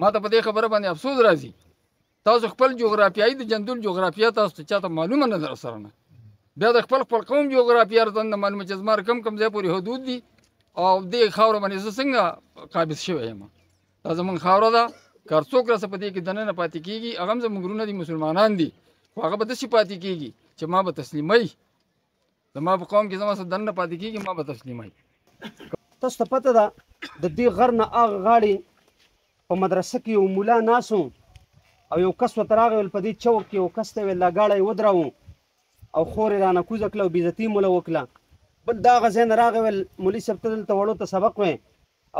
ما ته په دې خبره باندې افسوس راځي تاسو خپل جغرافیایي د جندول جغرافیه تاسو ته چاته معلومه نه ده سره نه بیا د خپل قوم جغرافیه راته نه معلومه چې زما کم ځای پورې حدود دي او دې خاوره باندې زه څنګه قابض شوی یم دا زمونږ خاوره ده که هر څوک راسه په دې کې دننه پاتې کېږي هغه هم زموږ وروڼه دي مسلمانان دي خو هغه به داسې پاتې کېږي چې ما به تسلیموي زما په قوم کې زما سره دننه پاتې کېږي ما به تسلیموي تاسو ته پته ده د دې غر نه هغه غاړې په مدرسه کې یو مولا ناست او یو کس ورته راغی ویل په دې چوک کې یو کس ته ویل دا غاړه یې ودراوه او خور یې رانه کوزه کړه او بېزتي مو له وکړه بل د هغه ځای نه راغی ویل مولي صاحب ته دلته وړو ته سبق وی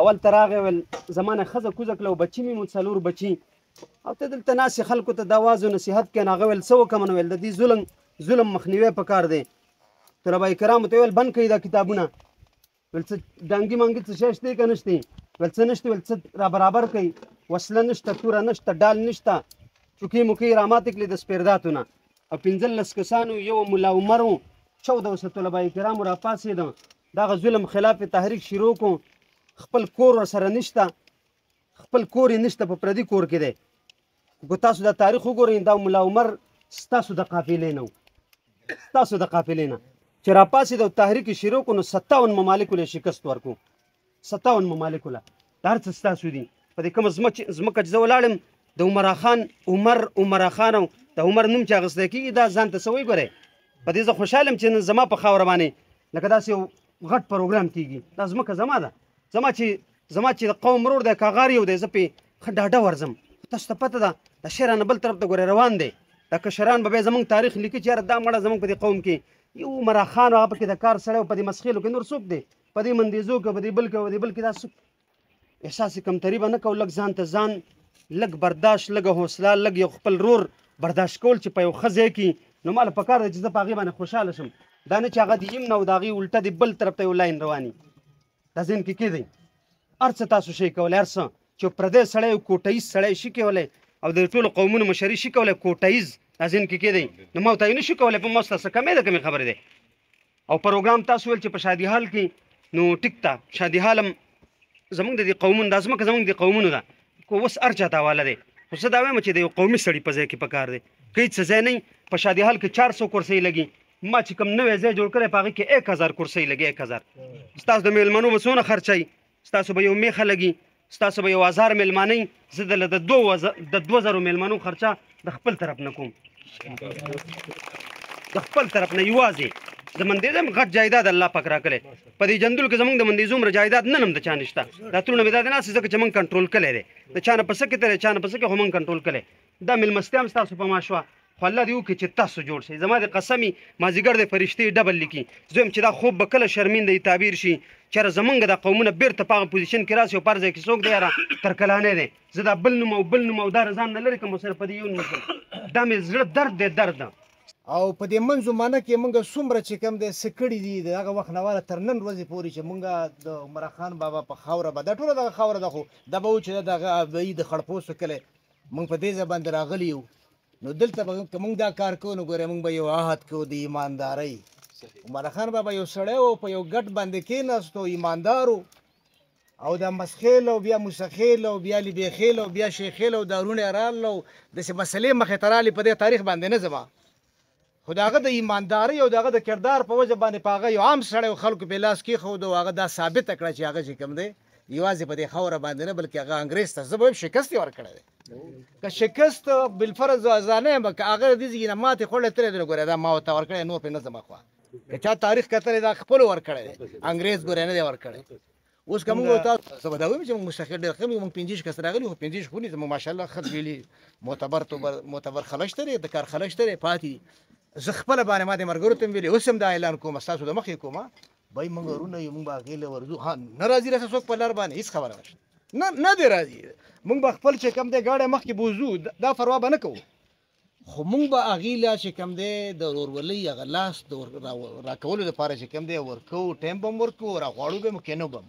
اول ته راغی ویل زما نه ښځه کوزه کړه او بچي مې مو 4 بچي او ته دلته ناستې خلکو ته د اواز او نصیحت کوې نو هغه ویل څه وکړم نو ویل د دې ظلم مخنیوی پکار دی طلبه کرامو ته ویل بند کړئ دا کتابونه ویل څه ډانګي مانګي څه شی شته که نشته ویل څه نشته ویل څه را برابر کوي وسله نشته توره نشته ډال نشته چوکۍ موکۍ راماتې کړې د سپیرداتو نه او 15 کسانو یو ملا عمر و 1400 طلبه کرامو راپاڅېده دغه ظلم خلاف تحریک شروع کړو خپل کور ورسره نشته خپل کور یې نشته په پردي کور کې دی که تاسو د تاریخ وګورئ دا ملا عمر ستاسو د قافلې نه چې راپاڅېد او تحریک یې شروع کړو نو 57 ممالکو له شکست ورکړو 57 ممالکو له دا هر څه ستاسو دي په دې کومه ځمکه چې زه ولاړم د عمرا خان او د عمر نوم چې اخیستی کېږي دا ځان ته څه وایي ګورئ په دې زه خوشحاله یم چې نن زما په خاوره باندې لکه داسې یو غټ پروګرام کېږي دا ځمکه زما ده زما چې د قوم ورور دی کاغار یو دی زه پې ښه ډاډه ورځم تاسو ته پته ده د شیرانه بل طرف ته ګورئ روان دی دا کشران به بیا زموږ تاریخ لیکي چې یاره دا مړه زموږ په دې قوم کې یو عمرا خان هغه پکې د کار سړی او په دې مسخیلو کې نور څوک دی په دې مندیزو کې په دې بل کې دا څوک احساس کمتري به نه کوو لږ ځان ته ځان لږ برداشت لږه حوصله لږ یو خپل رور برداشت کول چې په یو ښه ځای کې نو ماله پکار دی چې زه په هغې باندې خوشحاله شم دا نه چې هغه د یم نه او د هغې الټه د بل طرف ته یو لاین رواني دا ذهن کې کېدی هر څه تاسو شئ کولی هر څه چې پردی سړی او کوټیز سړی شي کولی او د ټولو قومونو مشري شي کولی کوټیز دا ذهن کې کېدی نو ما ورته نه شي کولی په ما ستاسو کمې ده کمې خبرې دی او پروګرام تاسو ویل چې په شادي حال کې نو ټیک ته شادي حال هم زموږ د دې قومونو دا ځمکه زموږ د قومونو ده خو اوس هر چاته حواله دی خو زه دا وایم چې د یو قومي سړي په ځای کې پکار دی که هېڅ ځای نه په شادي حال کې 400 کرسۍ لګي ما چې کوم نوی ځای جوړ کړی په هغې کې 1000 کرسۍ لګي 1000 ستاسو د میلمنو به څونه خرچوي ستاسو به یو میخه لګي ستاسو به یو 1000 میلمانه زه د 2000 میلمنو خرچه د خپل طرف نه کوم د خپل طرف نه یوازې د مندیز هم غټ جایداد الله پاک راکړی په دې جندول کې زموږ د مندیز عمره جایداد نن هم د چا نشته دا ترونه مې دا نه ځکه چې موږ کنټرول کړی دی د چا نه پسه کې ترې چا نه پسه کې خو موږ کنټرول کړی دا میلمستیا هم ستاسو په ما شوه خو الله دې وکړي چې تاسو جوړ شئ زما د قسمي مازدیګر د فرشتې ډبل لیکي زه وایم چې دا خوب به کله شرمنده تعبیر شي چېرې زمونږ دا قومونه بیرته په هغه پوزیشن کې راسي او په هر ځای کې څوک دی یاره ترکلانی دی زه دا بل نوم او دا ځان نه لرې کوم سره په دې یو نوم دا مې زړه درد دی درد او په دې منځ زمانه کې موږ څومره چې کوم دی څه کړي دي د هغه وخت نه واله تر نن ورځې پورې چې موږ د عمرا خان بابا په خاوره به دا ټوله دغه خاوره ده خو دا به و چې دغه ابۍ د خړپوسو کلی موږ په دې ځای باندې راغلي یو نو دلته به که موږ دا کار کوو نو ګورئ موږ به یو عهد کوو د ایماندارۍ عمرا خان بابا یو سړی و په یو ګټ باندې کېناستو ایماندار و او دا مسخیل او بیا موسخیل او بیا لیبیخیل او بیا شیخیل او دارونه یې راغله او داسې مسلې مخې ته رالې په دې تاریخ باندې نه ځمه خو د هغه د ایماندارۍ او د هغه د کردار په وجه باندې په هغه یو عام سړی او خلکو پې لاس کېښود او هغه دا ثابته کړه چې هغه چې کوم دی یوازې په دې خاوره باندې نه بلکې هغه انګرېز ته زه به وایم شکست یې ورکړی دی که شکست بالفرض زه نه یم که هغه د دې ځای نه ماتې خوړلی تللی دی نو ګورې دا ما ورته ورکړی نور پرې نه ځم خوا که چا تاریخ کتلی دا خپلو ورکړی دی انګرېز ګورې نه دی ورکړی اوس که موږ ورته زه به دا وایم چې موږ مستقل ډېر ښه موږ 15 کس راغلي خو 15 خونې زموږ ماشاءالله ښه ویلي معتبر خلک شته دی د کار خلک شته دی پاتې زه خپله باندې ما دې ملګرو ته مې ویلي اوس هم دا اعلان کوم ستاسو د مخې کوم بای موږ ورونه یو موږ به هغې له ورځو نه راځي راسه څوک په لار باندې هېڅ خبره نشته نه دی راځي موږ به خپل چې کوم دی ګاډی مخکې بوځو دا پروا به نه کوو خو موږ به هغې له چې کوم دی د ورورولۍ هغه لاس د راکولو دپاره چې کوم دی ورکوو ټایم به هم ورکوو راغواړو به هم کینو به هم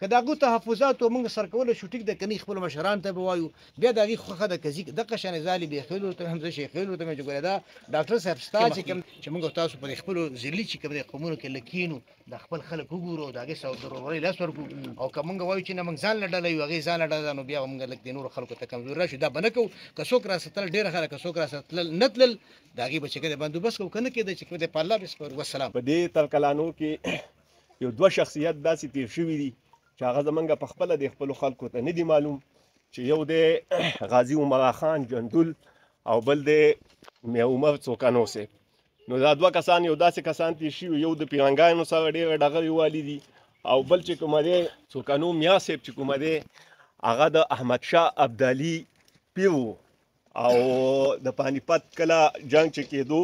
که د هغو تحفظاتو موږ سر کولی شو ټیک ده که نه خپلو مشرانو ته به وایو بیا د هغې خوښه ده که ځي دغه شانې زالې بېخیلو ته هم زه شیخیلو ته مې چې ګورې دا ډاکټر صاحب ستا چې کوم چې موږ تاسو په خپلو ضلعي چې کوم دی قومونو کې لږ کښېنو د خپل خلک وګورو او د هغې سره د ورورۍ لاس ورکړو او که موږ وایو چې نه موږ ځان له ډله یو هغې ځان له ډله ده نو بیا به موږ لږ د نورو خلکو ته کمزوري راشو دا به نه کوو که څوک راسه تلل ډېره ښه ده که څوک راسه تلل نه تلل د هغې به چې کوم دی بندوبست کوو که نه کېده چې کوم دی په الله بسپارو والسلام. په دې تلکلانو کې یو دوه شخصیت داسې تیر شوي دي چې هغه زمونږ په خپله د خپلو خلکو ته نه دي معلوم چې یو دی غازي عمر خان جندول او بل دی میا عمر څوکانو صاحب. نو دا دوه کسان یو داسې کسان تیر شوي یو د پیرنګانو سره ډېره ډغرې والي دي او بل چې کومه دی څوکانو میا صاحب چې کومه دی هغه د احمدشاه ابدالي پیر و او د پانیپت کله جنګ چې کېدو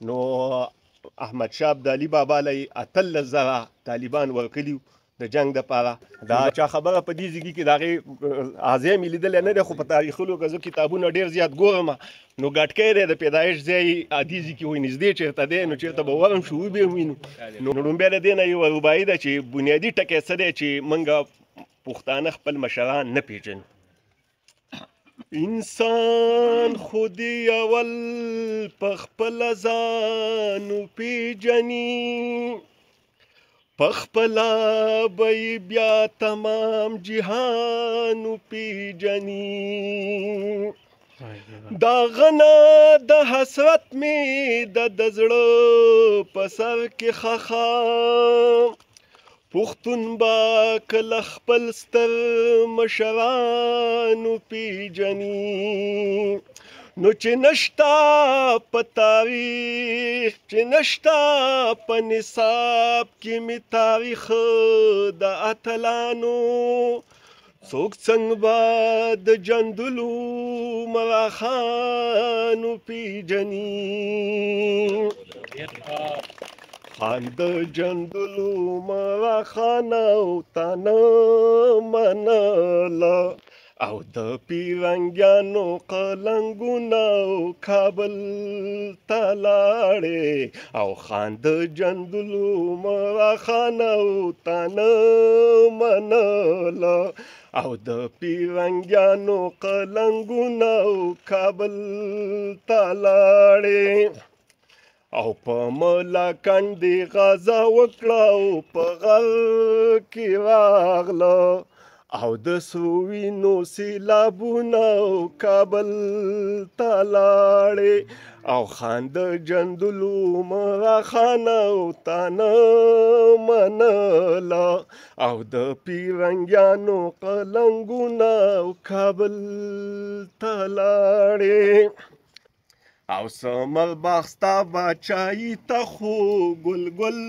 نو احمدشاه ابدالي بابا له 18,000 طالبان ورکړي د جنگ دپاره. دا چا خبره په دې ځګي کې د هغې اعضای مې لیدلی نه دی خو په تاریخونو که زه کتابونه ډېر زیات ګورم نو ګټکی دی د پیدایش ځای عادي ځي کې وایي نږدې چېرته دی نو چېرته به ورم شو وبې ووینو. نو لومبی د دې نه یوه ربایي ده چې بنیادي ټکی څه دی چې موږ پښتانه خپل مشران نه پېژنو. انسان خودی اول پخپل ځان پیژني پخپلا به بیا تمام جهان پیژني دا غنا د حسرت می د زړه په سر کې خخا پښتون با کله خپل ستر مشرانو پیژني نو چې نشتا په تاریخ چې نشتا په نصاب کې می تاریخ د اتلانو څوک څنګه به د جندلو مراخانو پیژني خان د جندلو مراخانو تانه منله او د پیرنګیانو قلنګونه کابل ته لاړې او خان د جندلو مراخانو تانه منله او د پیرنګیانو قلنګونه کابل ته لاړې او په ملاکنډې غزا وکړه او په غر کې راغله او د سوینو سیلابونه کابل ته لاړې او خان د جندلو مراخانه تانه منله او د پیرنګیانو قلنګونه کابل ته لاړې او سمر باغستا باچایي ته خو ګل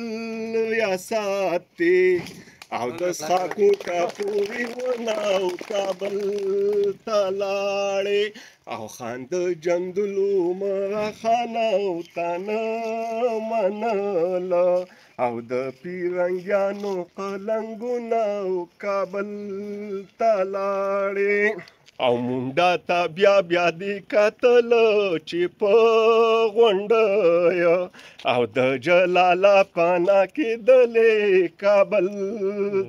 ریاست دی او د ساکو ټاپوري ونه او کابل ته لاړې او خان د جندلو مراخانه تانه منله او د پیرنګیانو قلنګونه کابل ته لاړې او مونډه ته بیا دې کتل چې په غونډه او د جلاله پانا کېدلې کابل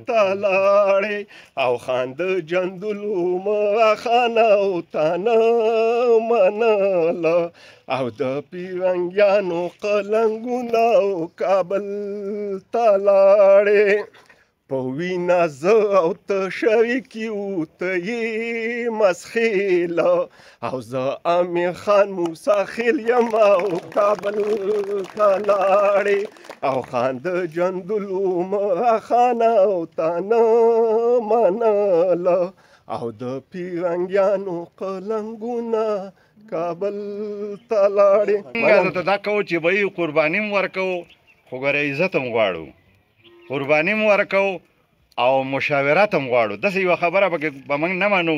ته لاړې او خان د جندلو مراخانه تانه منله او د پیرنګیانو قلنګونه کابل ته لاړې په وینا زه او ته شریک یو ته یې مسخیله او زه امیر خان موسی خیل یم او کابل ته لاړې او خان د جندلو مراخانه تانه منله او د پیرنګیانو قلنګونه کابل ته لاړې. موږ ته دا کوو چې به یې قرباني م ورکوو خو ګوره عزت هم غواړو قرباني م ورکوو او مشاورت هم غواړو. داسې یوه خبره به موږ نه منو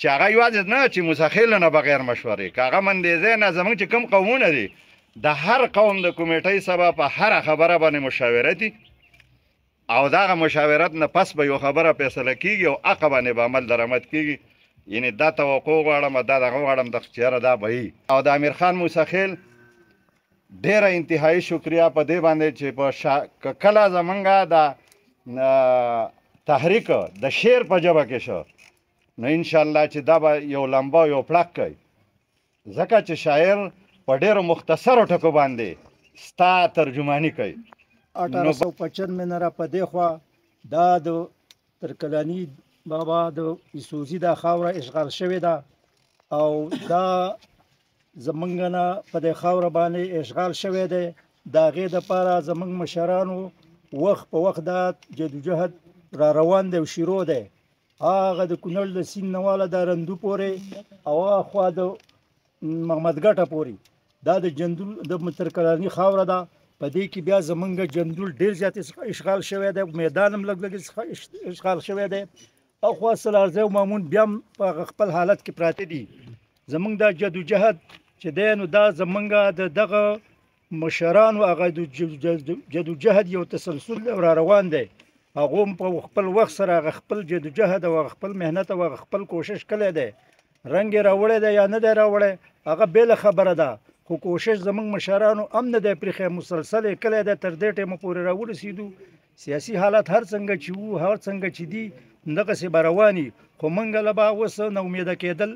چې هغه یوازې نه چې موسیخیلو نه بغیر مشورې که هغه مندېزی نه زموږ چې کوم قومونه دي د هر قوم د کمیټۍ سبا په هره خبره باندې مشاورتي او دغه مشاورت نه پس به یو خبره فیصله کېږي او هغه باندې به عمل درآمد کېږي. یعنې دا توقع غواړم دا دغه غواړم د چېره دا به وي. او د امیر خان موسیخیل ډېره انتهایي شکریه په دې باندې چې په کله زمونږ د تحریک د شعر په ژبه کې شو نو انشاءالله چې دا به یو لمبا یو پړک کوي ځکه چې شاعر په ډېرو مختصرو ټکو باندې ستا ترجماني کوي 1895 نه را پدې خوا دا د ترکلانی بابا د ایسوزي دا خاوره اشغال شوې ده او دا زمونږ نه په دې خاوره باندې اشغال شوی دی د هغې دپاره زمونږ مشرانو وخت په وخت دا جدوجهد را روان دی او شروع دی هغه د کونړ د سیند نه واله د رندو پورې او هغه خوا د محمدګټه پورې دا د جندول د ترکلانی خاوره ده په دې کې بیا زمونږ جندول ډېر زیات اشغال شوی دی میدان هم لږ لږ اشغال شوی دی او خوا سلارزی او مامون بیا هم په خپل حالت کې پراته دي زمونږ دا جدوجهد چې دی نو دا زمونږ د دغه مشرانو هغه د جدوجهد یو تسلسل را روان دی هغو هم په خپل وخت سره هغه خپل جدوجهد او هغه خپل محنت او هغه خپل کوشش کړی دی رنګ یې راوړی دی یا نه دی راوړی هغه بېله خبره ده خو کوشش زمونږ مشرانو هم نه دی پرېښی مسلسل یې کلی دی تر دې ټیمه پورې راورسېدو سیاسي حالات هر څنګه چې وو هر څنګه چې دي دغسې به روان وي خو موږ له به اوس نه امیده کېدل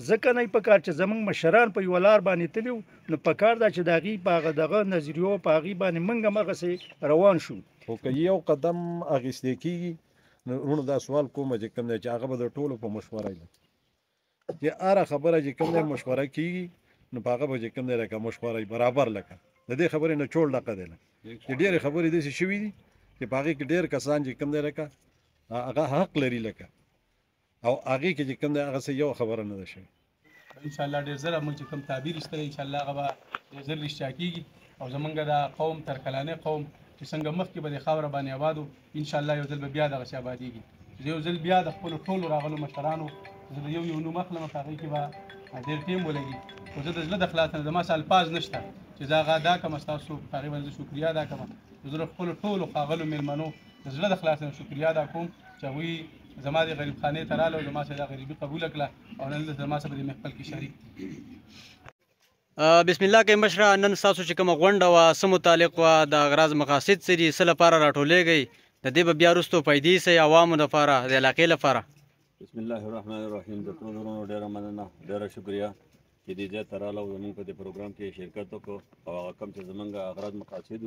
ځکه نه پکار چې زمونږ مشران په یوه لار باندې تلي نو پکار ده چې د هغې په هغه دغه نظریو په هغې باندې موږ هم هغسې روان شو خو که یو قدم اخیستی کېږي نو وروڼو دا سوال کومه چې کوم دی چې هغه به د ټولو په مشوره وي چې هره خبره چې کوم دی مشوره کېږي نو په هغه به چې کوم دی لکه مشوره وي برابر لکه د دې خبرې نه چول ډکه دی چې ډېرې خبرې داسې شوي دي چې په هغې کې ډېر کسان چې کوم دی لکه هغه حق لري لکه او هغې کې چې کوم دی هغه څه یو خبره نه ده شوې انشاءالله ډېر زر موږ چې کوم تعبیر ایستلی انشاءالله هغه به ډېر زر رښتیا کېږي او زمونږ دا قوم ترکلانی قوم چې څنګه مخکې به د خاوره باندې آباد وو انشاءالله یو ځل به بیا دغسې آبادېږي یو ځل بیا د خپلو ټولو راغلو مشرانو زه د یو نوم اخلم په هغې کې به ډېر ټیم ولګي خو زه د زړه د خلاص نه زما څه الفاظ نشته چې زه هغه ادا کړم ستاسو په هغې باندې زه شکریا ادا کړم زه د خپلو ټولو ښاغلو مېلمنو د زړه د خلاص نه شکریا ادا کوم چې هغوی زما د غریب خانې ته راغله او زما سره دا غریبي قبوله کړه او نن زما سره په دې محفل کې شریک بسم الله کې مشره نن ستاسو چې کومه غونډه وه څه متعلق وه د اغراض مقاصد څه دي څه لپاره راټولېږئ د دې به بیا وروستو پیدې سئ عوامو دپاره د علاقې لپاره بسم الله الرحمن الرحیم د ټولو وروڼو ډېره مننه ډېره شکریه چې دې ځای ته راغله او زموږ په دې پروګرام کې شرکت وکړو او هغه کوم چې زموږ اغراض مقاصد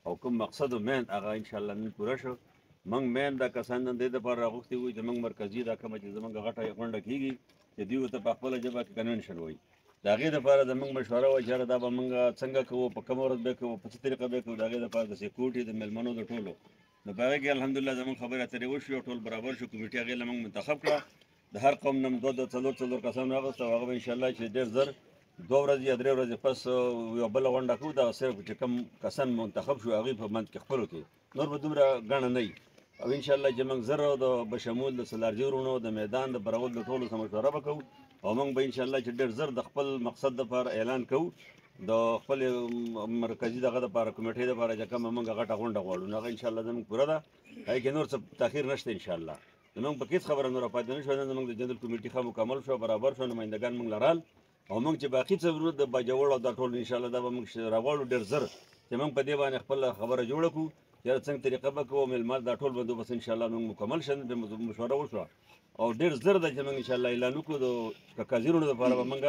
او کوم مقصد مین هغه انشاءالله نن پوره شو موږ مین دا کسان نن دې دپاره راغوښتي وو چې موږ مرکزي دا کومه چې زموږ غټه غونډه کېږي چې دوی ورته په خپله ژبه کې کنونشن وایي د هغې دپاره زموږ مشوره وه چې یاره دا به موږ څنګه کوو په کومه ورځ به کوو په څه طریقه به کوو د هغې دپاره د سیکورټي د مېلمنو د ټولو نو په هغې کې الحمدلله زموږ خبرې اترې وشوې او ټول برابر شو کمیټې هغې له موږ منتخب کړه د هر قوم نه دوه څلور کسانو واغوسته او هغه به انشاءالله چې ډېر زر 2 ورځې یا 3 ورځې پس یوه بله غونډه کوو دغه صرف چې کوم کسان منتخب شو هغوی په منځ کې خپلو کې نور به دومره ګڼه نه وي او انشاءالله چې موږ زر د بشمول د سلارجي وروڼو د میدان د برول د ټولو سره مشوره به کوو او موږ به انشاءالله چې ډېر زر د خپل مقصد دپاره اعلان کوو د خپل مرکزي دغه دپاره کمیټې دپاره چې کومه موږ غټه غونډه غواړو نو هغه انشاءالله زموږ پوره ده هغې کې نور څه تاخیر نشته انشاءالله زموږ په هېڅ خبره نوره پاتې نه شوه نن زموږ د جنرال کمیټې ښه مکمل شو برابر شو نمایندګان موږ لرال او موږ چې باقي څه ورود د باجوړ او دا ټول انشاءالله دا به موږ راغواړو ډېر زر چې موږ په دې باندې خپله خبره جوړه کړو یاره څنګه طریقه به کوو مېلمه دا ټول بندوبست انشاءالله موږ مکمل شو مشوره وشوه او ډېر زر ده چې موږ انشاءالله اعلان وکړو د کاکازي وروڼو دپاره به موږ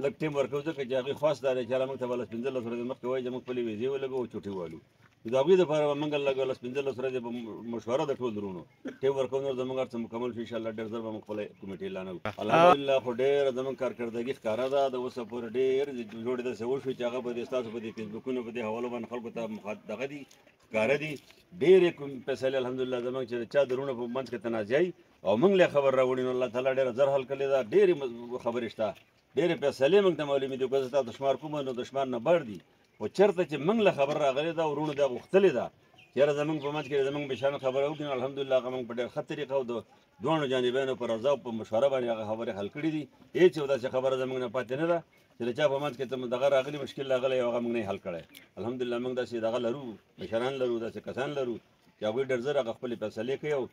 لږ ټیم ورکوو ځکه چې هغوی خواست دا دی چې هله موږ ته به 15 ورځې مخکې وایي چې موږ خپلې ویزې ولګو او چوټې والو نو د هغوی دپاره به موږ لږ 15 ورځې به مشوره د ټول وروڼو ټیم ورکوو نور زموږ هر څه مکمل شو انشاءالله ډېر زر به موږ خپله کمیټې اعلانوو الحمدلله خو ډېره زموږ کارکردګي ښکاره ده د اوسه پورې ډېر جوړې داسې وشوې چې هغه به د ستاسو په دې فیسبوکونو په دې حوالو باندې خلکو ته دغه دي ښکاره دي ډېرې فیصلې الحمدلله زموږ چې د چا د وروڼو په منځ کې تنازعه او موږ له خبر راوړي نو الله تعالی ډېره زر حل کړې ده ډېرې خبرې شته ډېرې فیصلې موږ ته معلومې دي که زه تا د شمار کوم نو د شمار نه بړ دي خو چېرته چې موږ له خبر راغلې ده وروڼو دا غوښتلې ده چې یاره زموږ په منځ کې زموږ بشانه خبره وکړي نو الحمدلله هغه موږ په ډېر ښه طریقه او د دواړو جانبینو په رضا او په مشوره باندې هغه خبرې حل کړي دي هېڅ یو داسې خبره زموږ نه پاتې نه ده چې د چا په منځ کې دغه راغلي مشکل راغلی او هغه موږ نه حل کړی الحمدلله موږ داسې دغه لرو مشران لرو داسې کسان لرو چې هغوی ډېر زر هغه خپلې فیصلې کوي او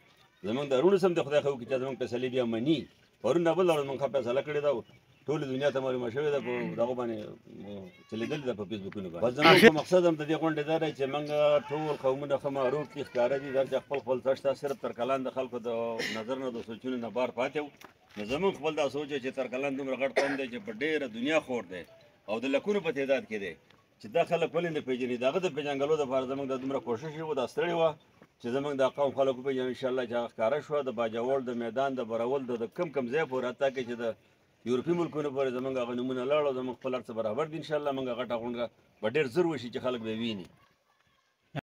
زموږ د وروڼو سم د خدای خو چې زموږ فیصلې بیا مني پرون بله ورځ موږ ښه فیصله کړې ده ټول دنیا ته معلومه شوې ده په دغه باندې چلېدلې ده په فیسبوکونو باندې بس زموږ په مقصد هم د دې غونډې دا دی چې موږ ټول قومونه ښه معروف دي ښکاره دي دا چې خپل څه شته صرف ترکلان د خلکو د نظر نه د سوچونو نه بار پاتې وو نو زموږ خپل دا سوچ چې ترکلان دومره غټ قوم دی چې په ډېره دنیا خور دی او د لکونو په تعداد کې دی چې دا خلک ولې نه پېژني د هغه د پېژنګلو دپاره زموږ دا دومره کوشش وو دا ستړې وه چې زموږ دا قوم خلک وپېژني انشاءالله چې هغه ښکاره شوه د باجوړ د میدان د برول د کم کم ځای پورې حتی کې چې د یورپي ملکونو پورې زموږ هغه نومونه لاړ او زموږ خپل هر څه برابر دي انشاءالله موږ غټه غونډه به ډېر زر وشي چې خلک به ویني